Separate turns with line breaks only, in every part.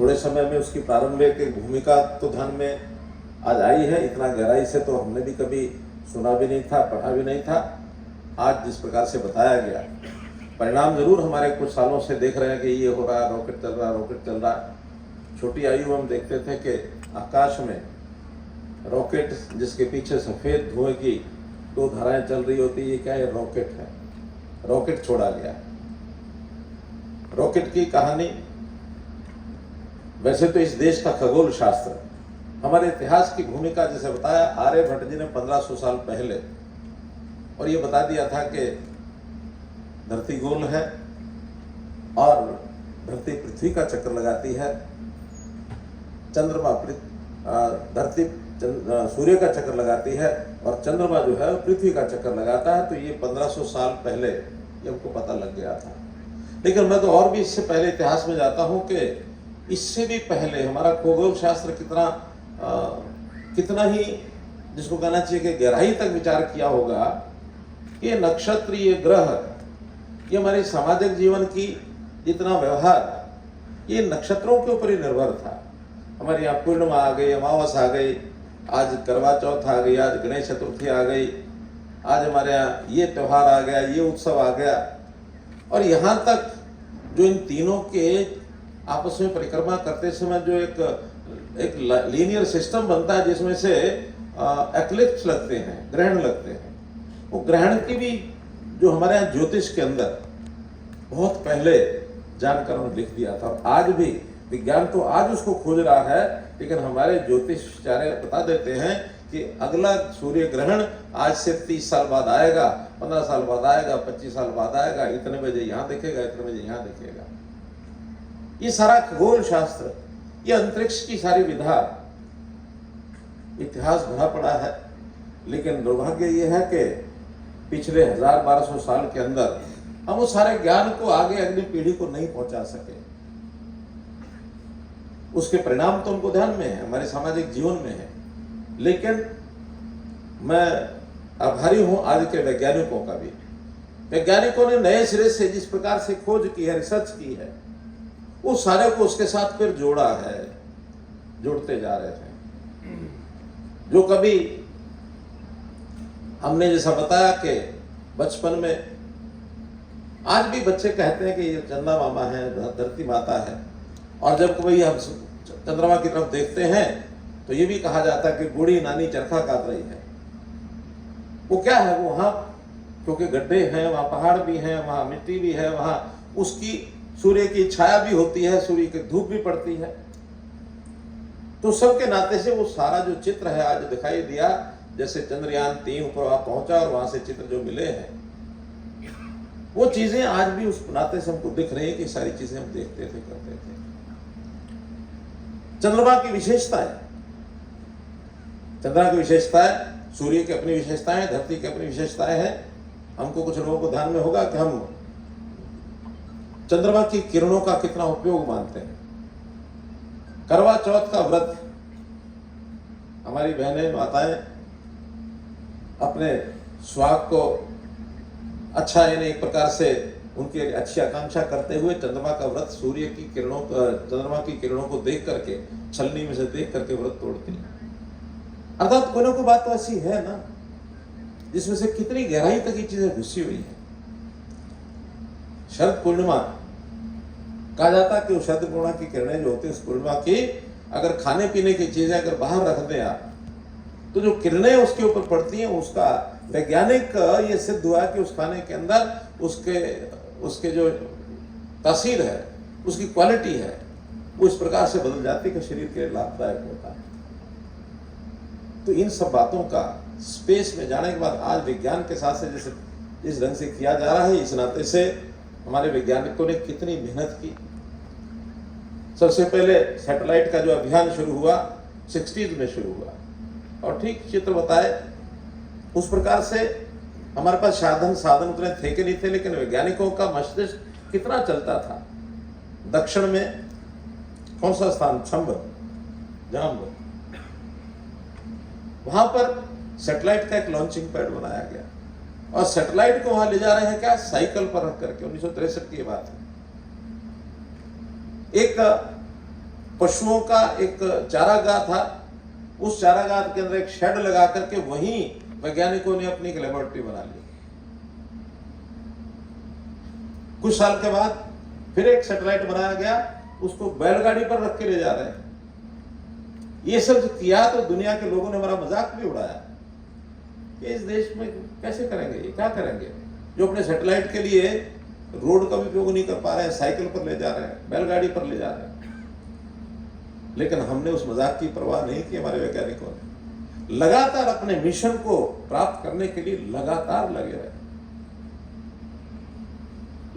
थोड़े समय में उसकी प्रारंभिक एक भूमिका तो ध्यान में आज आई है। इतना गहराई से तो हमने भी कभी सुना भी नहीं था, पढ़ा भी नहीं था। आज जिस प्रकार से बताया गया, परिणाम जरूर हमारे कुछ सालों से देख रहे हैं कि ये हो रहा, रॉकेट चल रहा, रॉकेट चल रहा। छोटी आयु में हम देखते थे कि आकाश में रॉकेट जिसके पीछे सफ़ेद धुएं की दो धाराएं चल रही होती, ये क्या है? रॉकेट है। रॉकेट छोड़ा गया। रॉकेट की कहानी वैसे तो इस देश का खगोल शास्त्र, हमारे इतिहास की भूमिका जैसे बताया आर्यभट्ट जी ने 1500 साल पहले, और ये बता दिया था कि धरती गोल है और धरती पृथ्वी का चक्कर लगाती है, चंद्रमा धरती सूर्य का चक्कर लगाती है और चंद्रमा जो है पृथ्वी का चक्कर लगाता है। तो ये 1500 साल पहले ये हमको पता लग गया था। लेकिन मैं तो और भी इससे पहले इतिहास में जाता हूँ कि इससे भी पहले हमारा खगोल शास्त्र कितना ही जिसको कहना चाहिए कि गहराई तक विचार किया होगा कि ये नक्षत्र, ये ग्रह, ये हमारे सामाजिक जीवन की जितना व्यवहार ये नक्षत्रों के ऊपर ही निर्भर था। हमारे यहाँ पूर्णिमा आ गई, अमावस्या आ गई, आज करवा चौथ आ गई, आज गणेश चतुर्थी आ गई, आज हमारे यहाँ ये त्यौहार आ गया, ये उत्सव आ गया। और यहाँ तक जो इन तीनों के आपस में परिक्रमा करते समय जो एक लीनियर सिस्टम बनता है जिसमें से एक्लिप्स लगते हैं, ग्रहण लगते हैं, वो ग्रहण की भी जो हमारे यहाँ ज्योतिष के अंदर बहुत पहले जानकर उन्होंने लिख दिया था। और आज भी विज्ञान तो आज उसको खोज रहा है, लेकिन हमारे ज्योतिषाचार्य बता देते हैं कि अगला सूर्य ग्रहण आज से 30 साल बाद आएगा, 15 साल बाद आएगा, 25 साल बाद आएगा, इतने बजे यहाँ दिखेगा, इतने बजे यहाँ दिखेगा। ये सारा खगोल शास्त्र, ये अंतरिक्ष की सारी विधा, इतिहास भरा पड़ा है। लेकिन दुर्भाग्य ये है कि पिछले 1000-1200 साल के अंदर हम उस सारे ज्ञान को आगे अगली पीढ़ी को नहीं पहुंचा सके। उसके परिणाम तो उनको ध्यान में है, हमारे सामाजिक जीवन में है। लेकिन मैं आभारी हूं आज के वैज्ञानिकों का भी। वैज्ञानिकों ने नए सिरे से जिस प्रकार से खोज की है, रिसर्च की है, उस सारे को उसके साथ फिर जोड़ा है, जोड़ते जा रहे हैं। जो कभी हमने जैसा बताया कि बचपन में, आज भी बच्चे कहते हैं कि ये चंदा मामा है, धरती माता है, और जब कभी हम चंद्रमा की तरफ देखते हैं तो ये भी कहा जाता है कि बूढ़ी नानी चरखा काट रही है। वो क्या है? वो वहाँ क्योंकि गड्ढे हैं, वहाँ पहाड़ भी हैं, वहाँ मिट्टी भी है, वहाँ उसकी सूर्य की छाया भी होती है, सूर्य की धूप भी पड़ती है। तो सबके नाते से वो सारा जो चित्र है आज दिखाई दिया, जैसे चंद्रयान 3 ऊपर वहां पहुंचा और वहां से चित्र जो मिले हैं, वो चीजें आज भी उस नाते से हमको दिख रही है कि सारी चीजें हम देखते थे, करते थे। चंद्रमा की विशेषताएं, चंद्रमा की विशेषताएं, सूर्य की अपनी विशेषताएं, धरती की अपनी विशेषताएं हैं। हमको कुछ लोगों को ध्यान में होगा कि हम चंद्रमा की किरणों का कितना उपयोग मानते हैं। करवा चौथ का व्रत हमारी बहनें माताएं अपने सुहाग को अच्छा, यानी एक प्रकार से उनकी अच्छी आकांक्षा करते हुए चंद्रमा का व्रत, सूर्य की किरणों, चंद्रमा की किरणों को देख करके, छलनी में से देख करके व्रत तोड़ते हैं। अर्थात कोई ना कोई बात तो ऐसी है ना जिसमें से कितनी गहराई तक ये चीजें घुसी हुई है। शरद पूर्णिमा कहा जाता है कि उस शरद पूर्णिमा की किरणें जो होती है, उस पूर्णिमा की अगर खाने पीने की चीजें अगर बाहर रख दें आप, तो जो किरणें उसके ऊपर पड़ती हैं, उसका वैज्ञानिक ये सिद्ध हुआ कि उस खाने के अंदर उसके जो तासीर है, उसकी क्वालिटी है, वो इस प्रकार से बदल जाती है कि शरीर के लिए लाभदायक होता है। तो इन सब बातों का स्पेस में जाने के बाद आज विज्ञान के साथ से जैसे इस ढंग से किया जा रहा है, इस नाते से हमारे वैज्ञानिकों ने कितनी मेहनत की। सबसे पहले सैटेलाइट का जो अभियान शुरू हुआ 60s में शुरू हुआ, और ठीक चित्र बताए उस प्रकार से हमारे पास साधन उतने थे कि नहीं थे, लेकिन वैज्ञानिकों का मस्तिष्क कितना चलता था। दक्षिण में कौन सा स्थान? जाम्ब, वहां पर सैटेलाइट का एक लॉन्चिंग पैड बनाया गया, और सैटेलाइट को वहां ले जा रहे हैं क्या? साइकिल पर रख करके। 1963 की बात है। एक पशुओं का एक चारागाह था, उस चारागाह के अंदर एक शेड लगा करके वहीं वैज्ञानिकों ने अपनी एक लेबोरेटरी बना ली। कुछ साल के बाद फिर एक सैटेलाइट बनाया गया, उसको बैलगाड़ी पर रख के ले जा रहे हैं। ये सब जो किया तो दुनिया के लोगों ने हमारा मजाक भी उड़ाया कि इस देश में कैसे करेंगे, ये क्या करेंगे, जो अपने सैटेलाइट के लिए रोड का भी उपयोग नहीं कर पा रहे हैं, साइकिल पर ले जा रहे हैं, बैलगाड़ी पर ले जा रहे हैं। लेकिन हमने उस मजाक की परवाह नहीं की। हमारे वैज्ञानिकों ने लगातार अपने मिशन को प्राप्त करने के लिए लगातार लगे रहे।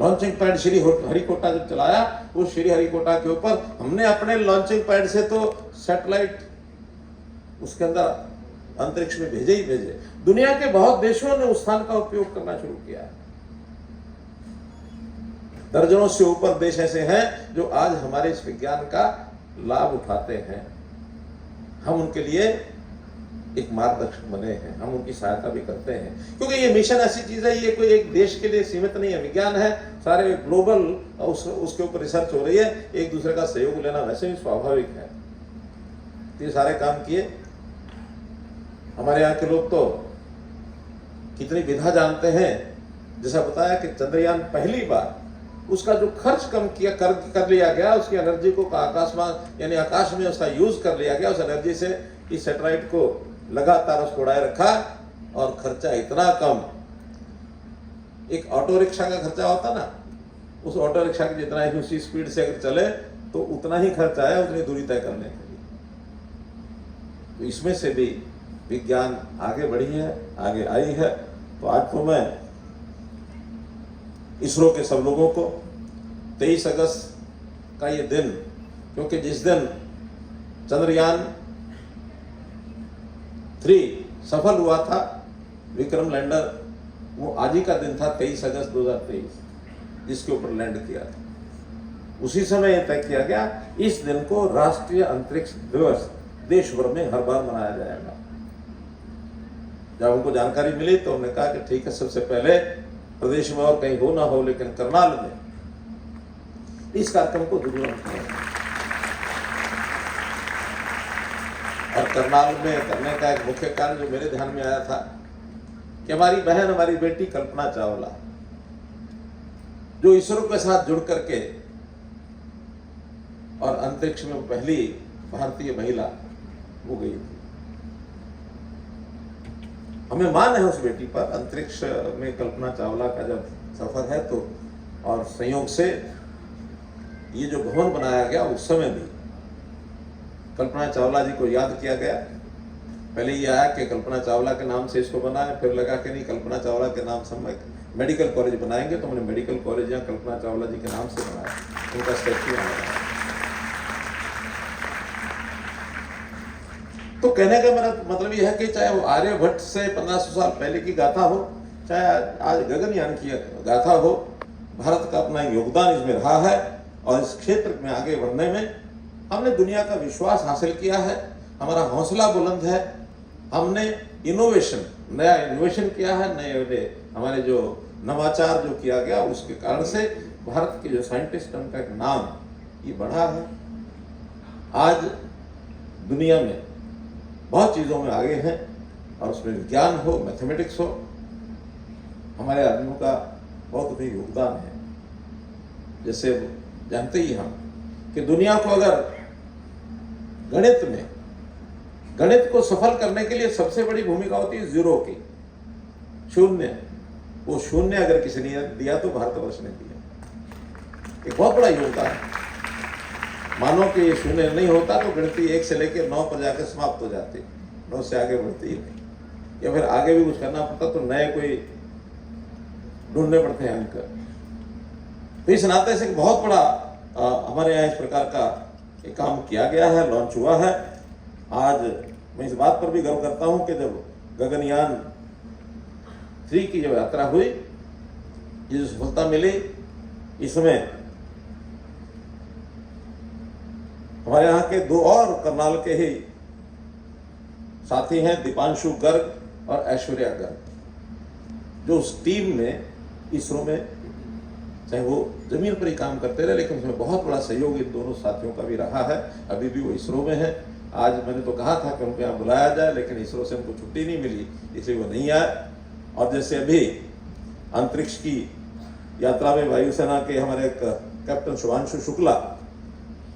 लॉन्चिंग पैड श्री हरिकोटा जब चलाया, उस श्री हरिकोटा के ऊपर हमने अपने लॉन्चिंग पैड से तो सैटेलाइट उसके अंदर अंतरिक्ष में भेजे ही भेजे। दुनिया के बहुत देशों ने उस स्थान का उपयोग करना शुरू किया। दर्जनों से ऊपर देश ऐसे हैं जो आज हमारे इस विज्ञान का लाभ उठाते हैं। हम उनके लिए एक मार्गदर्शक बने हैं, हम उनकी सहायता भी करते हैं, क्योंकि ये मिशन ऐसी चीज है, ये कोई एक देश के लिए सीमित नहीं है। विज्ञान है, सारे ग्लोबल उसके ऊपर रिसर्च हो रही है, एक दूसरे का सहयोग लेना वैसे भी स्वाभाविक है। तो ये सारे काम किए। हमारे यहाँ के लोग तो कितनी विधा जानते हैं। जैसा बताया कि चंद्रयान पहली बार उसका जो खर्च कम किया कर लिया गया, उसकी एनर्जी को यानी आकाश में उसका यूज कर लिया गया। उस एनर्जी से इस सैटेलाइट को लगातार उसको उड़ाए रखा और खर्चा इतना कम। एक ऑटो रिक्शा का खर्चा होता ना, उस ऑटो रिक्शा की जितना ही उसी स्पीड से अगर चले तो उतना ही खर्चा है उतनी दूरी तय करने के लिए। तो इसमें से भी विज्ञान आगे बढ़ी है, आगे आई है। तो आज तो मैं इसरो के सब लोगों को 23 अगस्त का ये दिन, क्योंकि जिस दिन चंद्रयान 3 सफल हुआ था, विक्रम लैंडर, वो आज ही का दिन था, 23 अगस्त 2023, जिसके ऊपर लैंड किया था। उसी समय यह तय किया गया इस दिन को राष्ट्रीय अंतरिक्ष दिवस देश भर में हर बार मनाया जाएगा। जब हमको जानकारी मिली तो हमने कहा कि ठीक है, सबसे पहले प्रदेश में और कहीं हो ना हो, लेकिन करनाल में इस कार्यक्रम को जरूर करें। और करनाल में करने का एक मुख्य कारण जो मेरे ध्यान में आया था कि हमारी बहन, हमारी बेटी कल्पना चावला, जो इसरो के साथ जुड़ करके और अंतरिक्ष में पहली भारतीय महिला हो गई थी। हमें मान है उस बेटी पर। अंतरिक्ष में कल्पना चावला का जब सफर है तो, और संयोग से ये जो भवन बनाया गया उस समय भी कल्पना चावला जी को याद किया गया। पहले ये आया कि कल्पना चावला के नाम से इसको बनाया, फिर लगा कि नहीं, कल्पना चावला के नाम से हम मेडिकल कॉलेज बनाएंगे, तो हमने मेडिकल कॉलेज यहाँ कल्पना चावला जी के नाम से बनाया, उनका स्टैच्यू बनाया। तो कहने का मेरा मतलब यह है कि चाहे वो आर्यभट्ट से 1500 साल पहले की गाथा हो, चाहे आज गगनयान की गाथा हो, भारत का अपना योगदान इसमें रहा है। और इस क्षेत्र में आगे बढ़ने में हमने दुनिया का विश्वास हासिल किया है, हमारा हौसला बुलंद है। हमने इनोवेशन, नया इनोवेशन किया है, नए हमारे जो नवाचार जो किया गया, उसके कारण से भारत के जो साइंटिस्ट, उनका एक नाम ये बढ़ा है। आज दुनिया में बहुत चीज़ों में आगे हैं, और उसमें विज्ञान हो, मैथमेटिक्स हो, हमारे आदमियों का बहुत भी योगदान है। जैसे जानते ही हम कि दुनिया को अगर गणित को सफल करने के लिए सबसे बड़ी भूमिका होती है जीरो की, शून्य। वो शून्य अगर किसी ने दिया तो भारतवर्ष ने दिया, एक बहुत बड़ा योगदान है। मानो कि ये शून्य नहीं होता तो गिनती 1 से लेकर 9 पर जाकर समाप्त हो जाती, 9 से आगे बढ़ती ही नहीं, या फिर आगे भी कुछ करना पड़ता तो नए कोई ढूंढने पड़ते हैं अंक। तो इस नाते से बहुत बड़ा हमारे यहाँ इस प्रकार का एक काम किया गया है, लॉन्च हुआ है। आज मैं इस बात पर भी गर्व करता हूँ कि जब गगनयान 3 की जब यात्रा हुई, ये जो सफलता मिली, इसमें हमारे यहाँ के 2 और करनाल के ही साथी हैं, दीपांशु गर्ग और ऐश्वर्या गर्ग, जो उस टीम में इसरो में चाहे वो जमीन पर ही काम करते रहे, लेकिन उसमें बहुत बड़ा सहयोग इन दोनों साथियों का भी रहा है। अभी भी वो इसरो में है। आज मैंने तो कहा था कि उनको यहाँ बुलाया जाए, लेकिन इसरो से उनको छुट्टी नहीं मिली, इसलिए वो नहीं आए। और जैसे अभी अंतरिक्ष की यात्रा में वायुसेना के हमारे कैप्टन शुभांशु शुक्ला,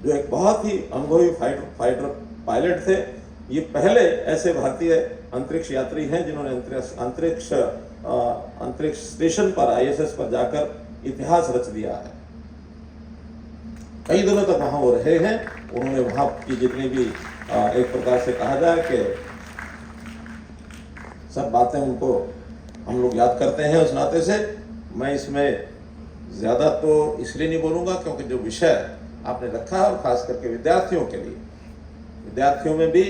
जो एक बहुत ही अनुभवी फाइटर पायलट थे, ये पहले ऐसे भारतीय अंतरिक्ष यात्री हैं जिन्होंने अंतरिक्ष स्टेशन पर ISS पर जाकर इतिहास रच दिया है। कई दिनों तक वहां वो रहे हैं। उन्होंने वहां की जितनी भी एक प्रकार से कहा जाए कि सब बातें उनको हम लोग याद करते हैं उस नाते से। मैं इसमें ज्यादा तो इसलिए नहीं बोलूंगा क्योंकि जो विषय आपने रखा है, और खास करके विद्यार्थियों के लिए, विद्यार्थियों में भी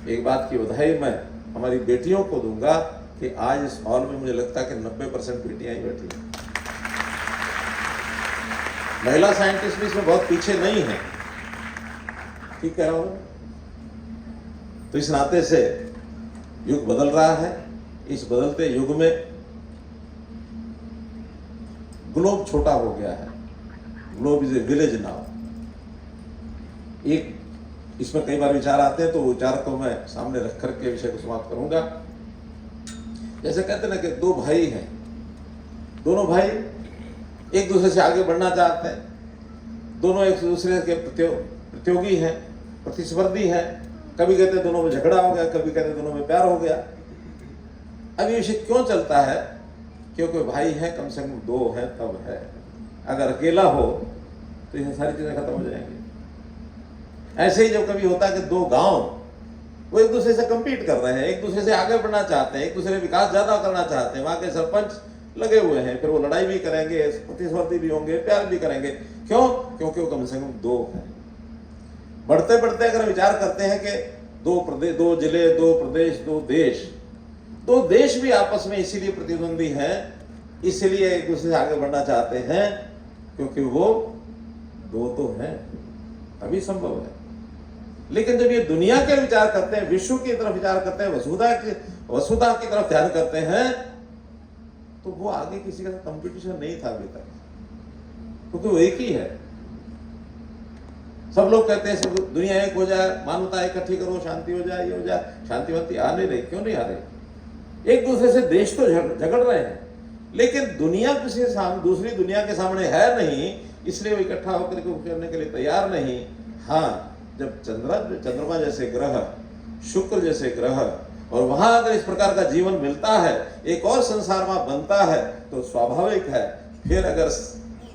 एक बात की बधाई मैं हमारी बेटियों को दूंगा कि आज इस हॉल में मुझे लगता है कि 90% बेटियां ही बैठी हैं। महिला साइंटिस्ट भी इसमें बहुत पीछे नहीं है, ठीक कह रहा हूं। तो इस नाते से युग बदल रहा है। इस बदलते युग में ग्लोब छोटा हो गया है। Globe is a village now. एक इसमें कई बार विचार आते हैं, तो विचार को मैं सामने रख करके विषय को समाप्त करूंगा। जैसे कहते हैं ना कि दो भाई हैं, दोनों भाई एक दूसरे से आगे बढ़ना चाहते हैं, दोनों एक दूसरे के प्रतियोगी हैं, प्रतिस्पर्धी हैं। कभी कहते हैं दोनों में झगड़ा हो गया, कभी कहते हैं दोनों में प्यार हो गया। अब ये विषय क्यों चलता है? क्योंकि भाई है, कम से कम दो है तब है। अगर अकेला हो तो ये सारी चीजें खत्म हो जाएंगी। ऐसे ही जब कभी होता है कि दो गांव वो एक दूसरे से compete कर रहे हैं, एक दूसरे से आगे बढ़ना चाहते हैं, एक दूसरे विकास ज्यादा करना चाहते हैं, वहां के सरपंच लगे हुए हैं, फिर वो लड़ाई भी करेंगे, प्रतिस्पर्धी भी होंगे, प्यार भी करेंगे। क्यों? क्योंकि वो कम से कम दो हैं। बढ़ते बढ़ते अगर विचार करते हैं कि दो प्रदेश, दो जिले, दो प्रदेश, दो देश, दो देश भी आपस में इसीलिए प्रतिद्वंदी हैं, इसीलिए एक दूसरे से आगे बढ़ना चाहते हैं क्योंकि वो दो तो हैं, तभी संभव है। लेकिन जब ये दुनिया के विचार करते हैं, विश्व की तरफ विचार करते हैं, वसुधा की तरफ ध्यान करते हैं, तो वो आगे किसी का कंपटीशन नहीं था अभी तक, क्योंकि वो एक ही है। सब लोग कहते हैं सब दुनिया एक हो जाए, मानवता इकट्ठी करो, शांति हो जाए, ये हो जाए। शांतिवंती आ नहीं रही। क्यों नहीं आ रही? एक दूसरे से देश तो झगड़ रहे हैं, लेकिन दुनिया किसी दूसरी दुनिया के सामने है नहीं, इसलिए वो इकट्ठा होकर के करने के लिए तैयार नहीं। हाँ, जब चंद्रमा जैसे ग्रह, शुक्र जैसे ग्रह, और वहां अगर इस प्रकार का जीवन मिलता है, एक और संसार वहां बनता है, तो स्वाभाविक है फिर अगर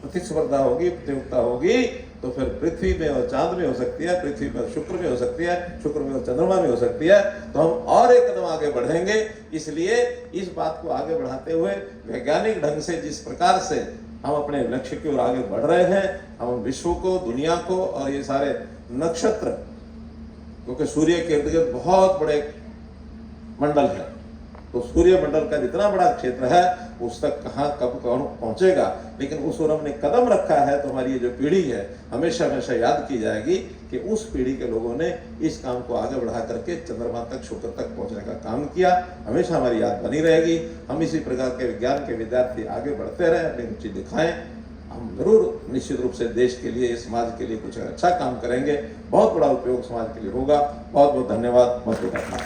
प्रतिस्पर्धा होगी, प्रतियोगिता होगी, तो फिर पृथ्वी में और चांद में हो सकती है, पृथ्वी पर शुक्र में हो सकती है, शुक्र में और चंद्रमा में हो सकती है। तो हम और एक कदम आगे बढ़ेंगे। इसलिए इस बात को आगे बढ़ाते हुए वैज्ञानिक ढंग से जिस प्रकार से हम अपने लक्ष्य की ओर आगे बढ़ रहे हैं, हम विश्व को, दुनिया को और ये सारे नक्षत्र, क्योंकि सूर्य के इर्द गिर्द बहुत बड़े मंडल है, तो सूर्य मंडल का जितना बड़ा क्षेत्र है उस तक कहाँ कब कौन पहुंचेगा, लेकिन उस ओर हमने कदम रखा है। तो हमारी ये जो पीढ़ी है हमेशा हमेशा याद की जाएगी कि उस पीढ़ी के लोगों ने इस काम को आगे बढ़ा करके चंद्रमा तक, शुक्र तक पहुंचने का काम किया। हमेशा हमारी याद बनी रहेगी। हम इसी प्रकार के विज्ञान के विद्यार्थी आगे बढ़ते रहें, अपनी रुचि दिखाएं। हम जरूर निश्चित रूप से देश के लिए, समाज के लिए कुछ अच्छा काम करेंगे, बहुत बड़ा उपयोग समाज के लिए होगा। बहुत बहुत धन्यवाद। बहुत बहुत